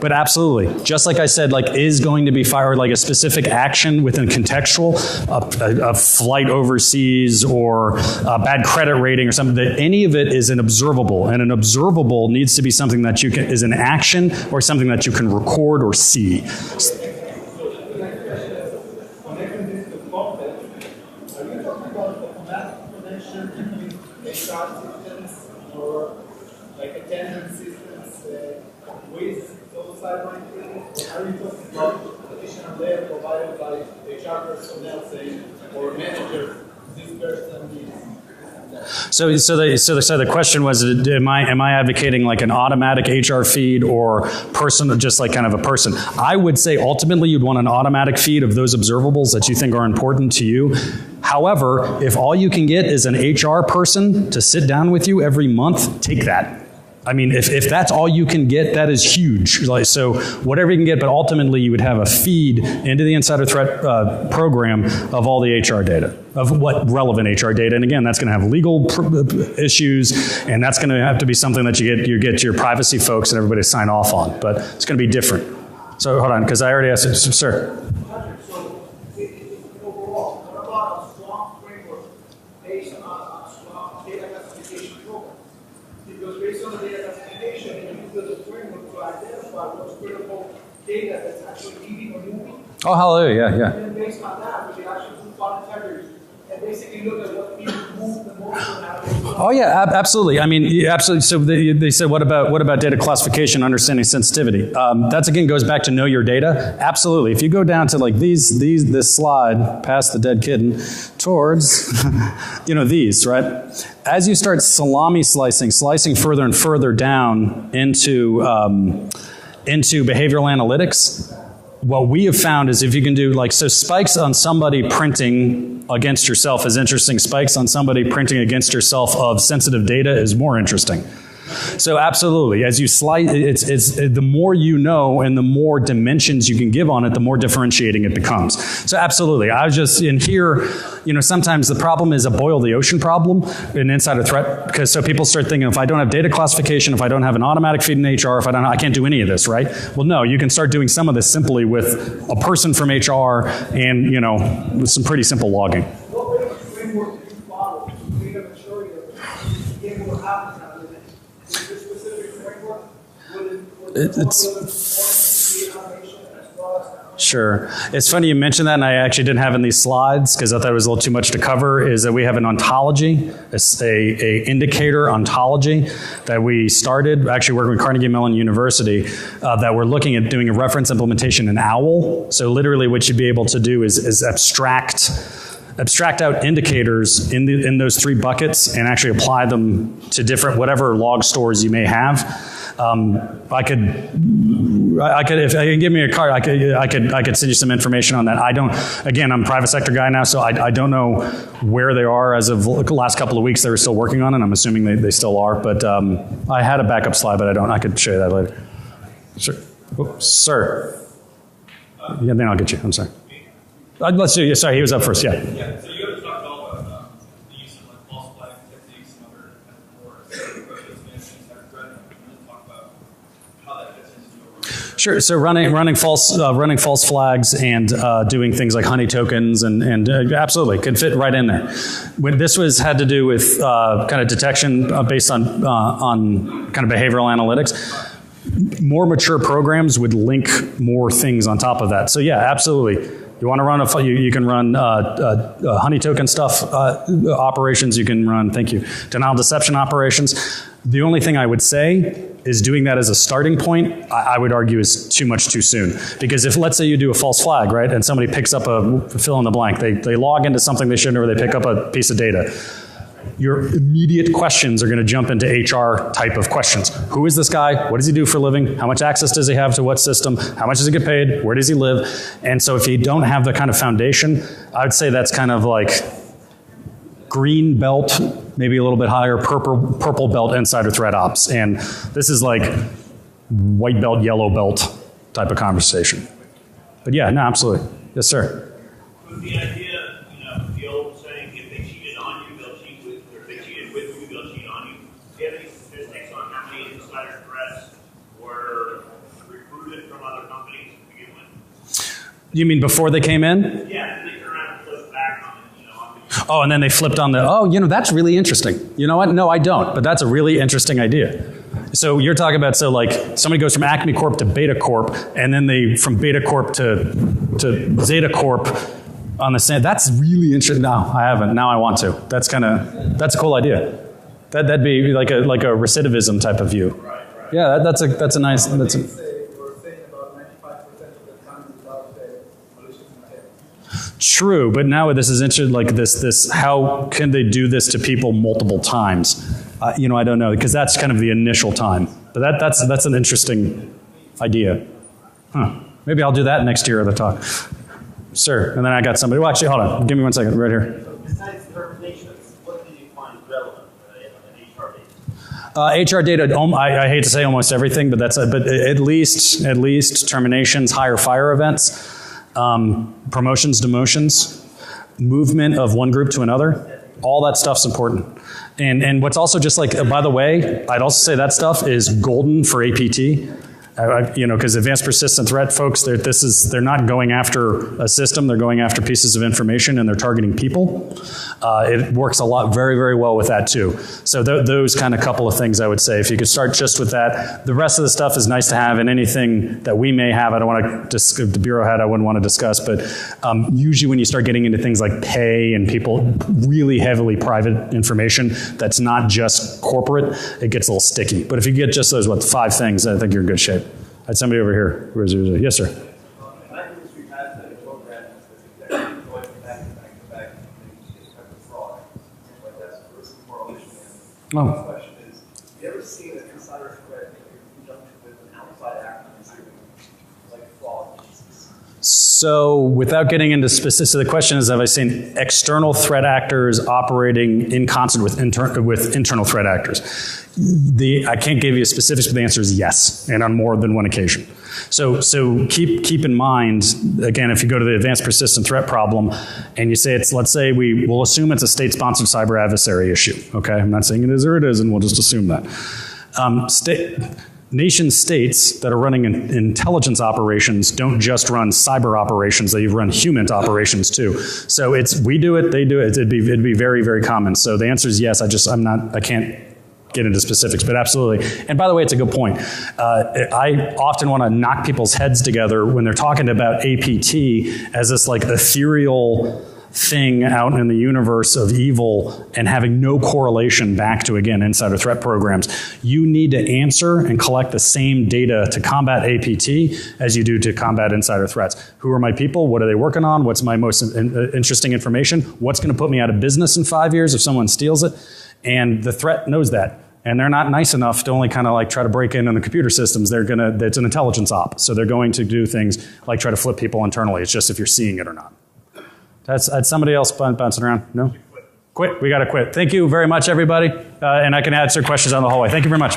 But absolutely, just like I said, like is going to be fired like a specific action within contextual, a flight overseas or a bad credit rating or something, that any of it is an observable, and an observable needs to be something that you can, is an action or something that you can record or see. Are you talking about additional layer provided by HR personnel, say, or manager, this person needs? So the question was, am I advocating like an automatic HR feed or person, just like kind of a person? I would say ultimately you'd want an automatic feed of those observables that you think are important to you. However, if all you can get is an HR person to sit down with you every month, take that. I mean, if that's all you can get, that is huge. Like, so whatever you can get, but ultimately you would have a feed into the insider threat program of all the HR data, of what relevant HR data. And again, that's going to have legal issues, and that's going to have to be something that you get your privacy folks and everybody sign off on. But it's going to be different. So hold on, because I already asked it. Sir. So overall, what about a strong framework based on a strong data classification program? Because based on the data classification, you use the framework to identify what's critical data that's actually leaving or moving. Oh, hallelujah, yeah. And then based on that, we can actually do file integrity and basically look at what people move the most and how they. Oh yeah, absolutely. I mean, absolutely. So they said, what about data classification, understanding sensitivity? That's again goes back to know your data. Absolutely. If you go down to like this slide past the dead kitten towards, these, right? As you start salami slicing further and further down into behavioral analytics, what we have found is if you can do so spikes on somebody printing against yourself is interesting. Spikes on somebody printing against yourself of sensitive data is more interesting. So absolutely, as you slice, it's the more you know and the more dimensions you can give on it, the more differentiating it becomes. So absolutely, I was just in here, sometimes the problem is a boil the ocean problem in insider threat, because so people start thinking, if I don't have data classification, if I don't have an automatic feed in HR, I can't do any of this, right? Well, no, you can start doing some of this simply with a person from HR and, with some pretty simple logging. What framework do you follow to create a maturity of getting what happens out of it? Is this specific framework? Sure. It's funny you mentioned that, and I actually didn't have in these slides because I thought it was a little too much to cover, is that we have an ontology, a indicator ontology that we started, actually working with Carnegie Mellon University, that we're looking at doing a reference implementation in OWL. So literally what you'd be able to do is abstract out indicators in those three buckets and actually apply them to different whatever log stores you may have. I could, if I can give me a card, I could send you some information on that. I don't, again, I'm a private sector guy now, so I don't know where they are as of the last couple of weeks. They were still working on it. I'm assuming they still are, but I had a backup slide, but I could show you that later. Sure. Oops, sir. Yeah, then I'll get you. I'm sorry. Let's do. Sorry, he was up first. Yeah. Yeah. So you guys talked all about the use of like false flag techniques and other kind of more approaches to talk about how that fits into Sure. So running false flags and doing things like honey tokens and absolutely could fit right in there. When this had to do with kind of detection based on kind of behavioral analytics. More mature programs would link more things on top of that. So yeah, absolutely. You want to run you can run honey token stuff operations. You can run, thank you, denial deception operations. The only thing I would say is doing that as a starting point, I would argue is too much too soon. Because if, let's say you do a false flag, right, and somebody picks up a fill in the blank, they log into something they shouldn't, or they pick up a piece of data. Your immediate questions are going to jump into HR type of questions. Who is this guy? What does he do for a living? How much access does he have to what system? How much does he get paid? Where does he live? And so if you don't have the kind of foundation, I would say that's kind of like green belt, maybe a little bit higher, purple belt insider threat ops. And this is like white belt, yellow belt type of conversation. But yeah, no, absolutely. Yes, sir. With the idea, the old saying, if they cheated on you, they'll cheat with, or if they cheated with you, they'll cheat on you. Do you have any statistics on how many insider threats were recruited from other companies to begin with? You mean before they came in? Yeah, they turn around and flip back on it, Oh, and then they flipped on that's really interesting. You know what? No, I don't, but that's a really interesting idea. So you're talking about, like somebody goes from Acme Corp to Beta Corp, and then they from Beta Corp to Zeta Corp on the same. That's really interesting. No, I haven't. Now I want to. That's a cool idea. That'd be like a recidivism type of view. Right. Yeah, that's a nice. That's a, true, but now this is interesting. Like this, how can they do this to people multiple times? I don't know, because that's kind of the initial time. But that's an interesting idea. Huh. Maybe I'll do that next year at the talk. Sir, and then I got somebody. Well, actually, hold on. Give me 1 second. Right here. So besides terminations, what do you find relevant in HR data? HR data, I hate to say almost everything, but but at least terminations, hire fire events. Promotions, demotions, movement of one group to another, all that stuff's important. And what's also just like, by the way, I'd also say that stuff is golden for APT. Because advanced persistent threat folks, they're not going after a system, they're going after pieces of information, and they're targeting people. It works very, very well with that too. So those kind of couple of things I would say. If you could start just with that, the rest of the stuff is nice to have, and anything that we may have, I don't want to, the Bureau had, I wouldn't want to discuss, but usually when you start getting into things like pay and people really heavily private information that's not just corporate, it gets a little sticky. But if you get just those, 5 things, I think you're in good shape. I had somebody over here. Where's it? Yes, sir. In our industry, we've had a program that's exactly going back to back, and just kind of fraud. Like that's the first correlation. The question is, have you ever seen an insider threat in conjunction with an outside actor like fraud cases? So without getting into specifics, the question is, have I seen external threat actors operating in concert with internal threat actors? I can't give you specifics, but the answer is yes, and on more than one occasion. So keep in mind, again, if you go to the advanced persistent threat problem, and you say let's say we'll assume it's a state-sponsored cyber adversary issue. Okay, I'm not saying it is or it isn't. We'll just assume that. Nation states that are running intelligence operations don't just run cyber operations; they run human operations too. So we do it, they do it. It'd be very, very common. So the answer is yes. I can't get into specifics, but absolutely. And by the way, it's a good point. I often want to knock people's heads together when they're talking about APT as this like ethereal thing out in the universe of evil and having no correlation back to, again, insider threat programs. You need to answer and collect the same data to combat APT as you do to combat insider threats. Who are my people? What are they working on? What's my most interesting information? What's going to put me out of business in 5 years if someone steals it? And the threat knows that. And they're not nice enough to only kind of like try to break in on the computer systems. It's an intelligence op. So they're going to do things like try to flip people internally. It's just if you're seeing it or not. That's somebody else bouncing around? No? Quit. We got to quit. Thank you very much, everybody. And I can answer questions on the hallway. Thank you very much.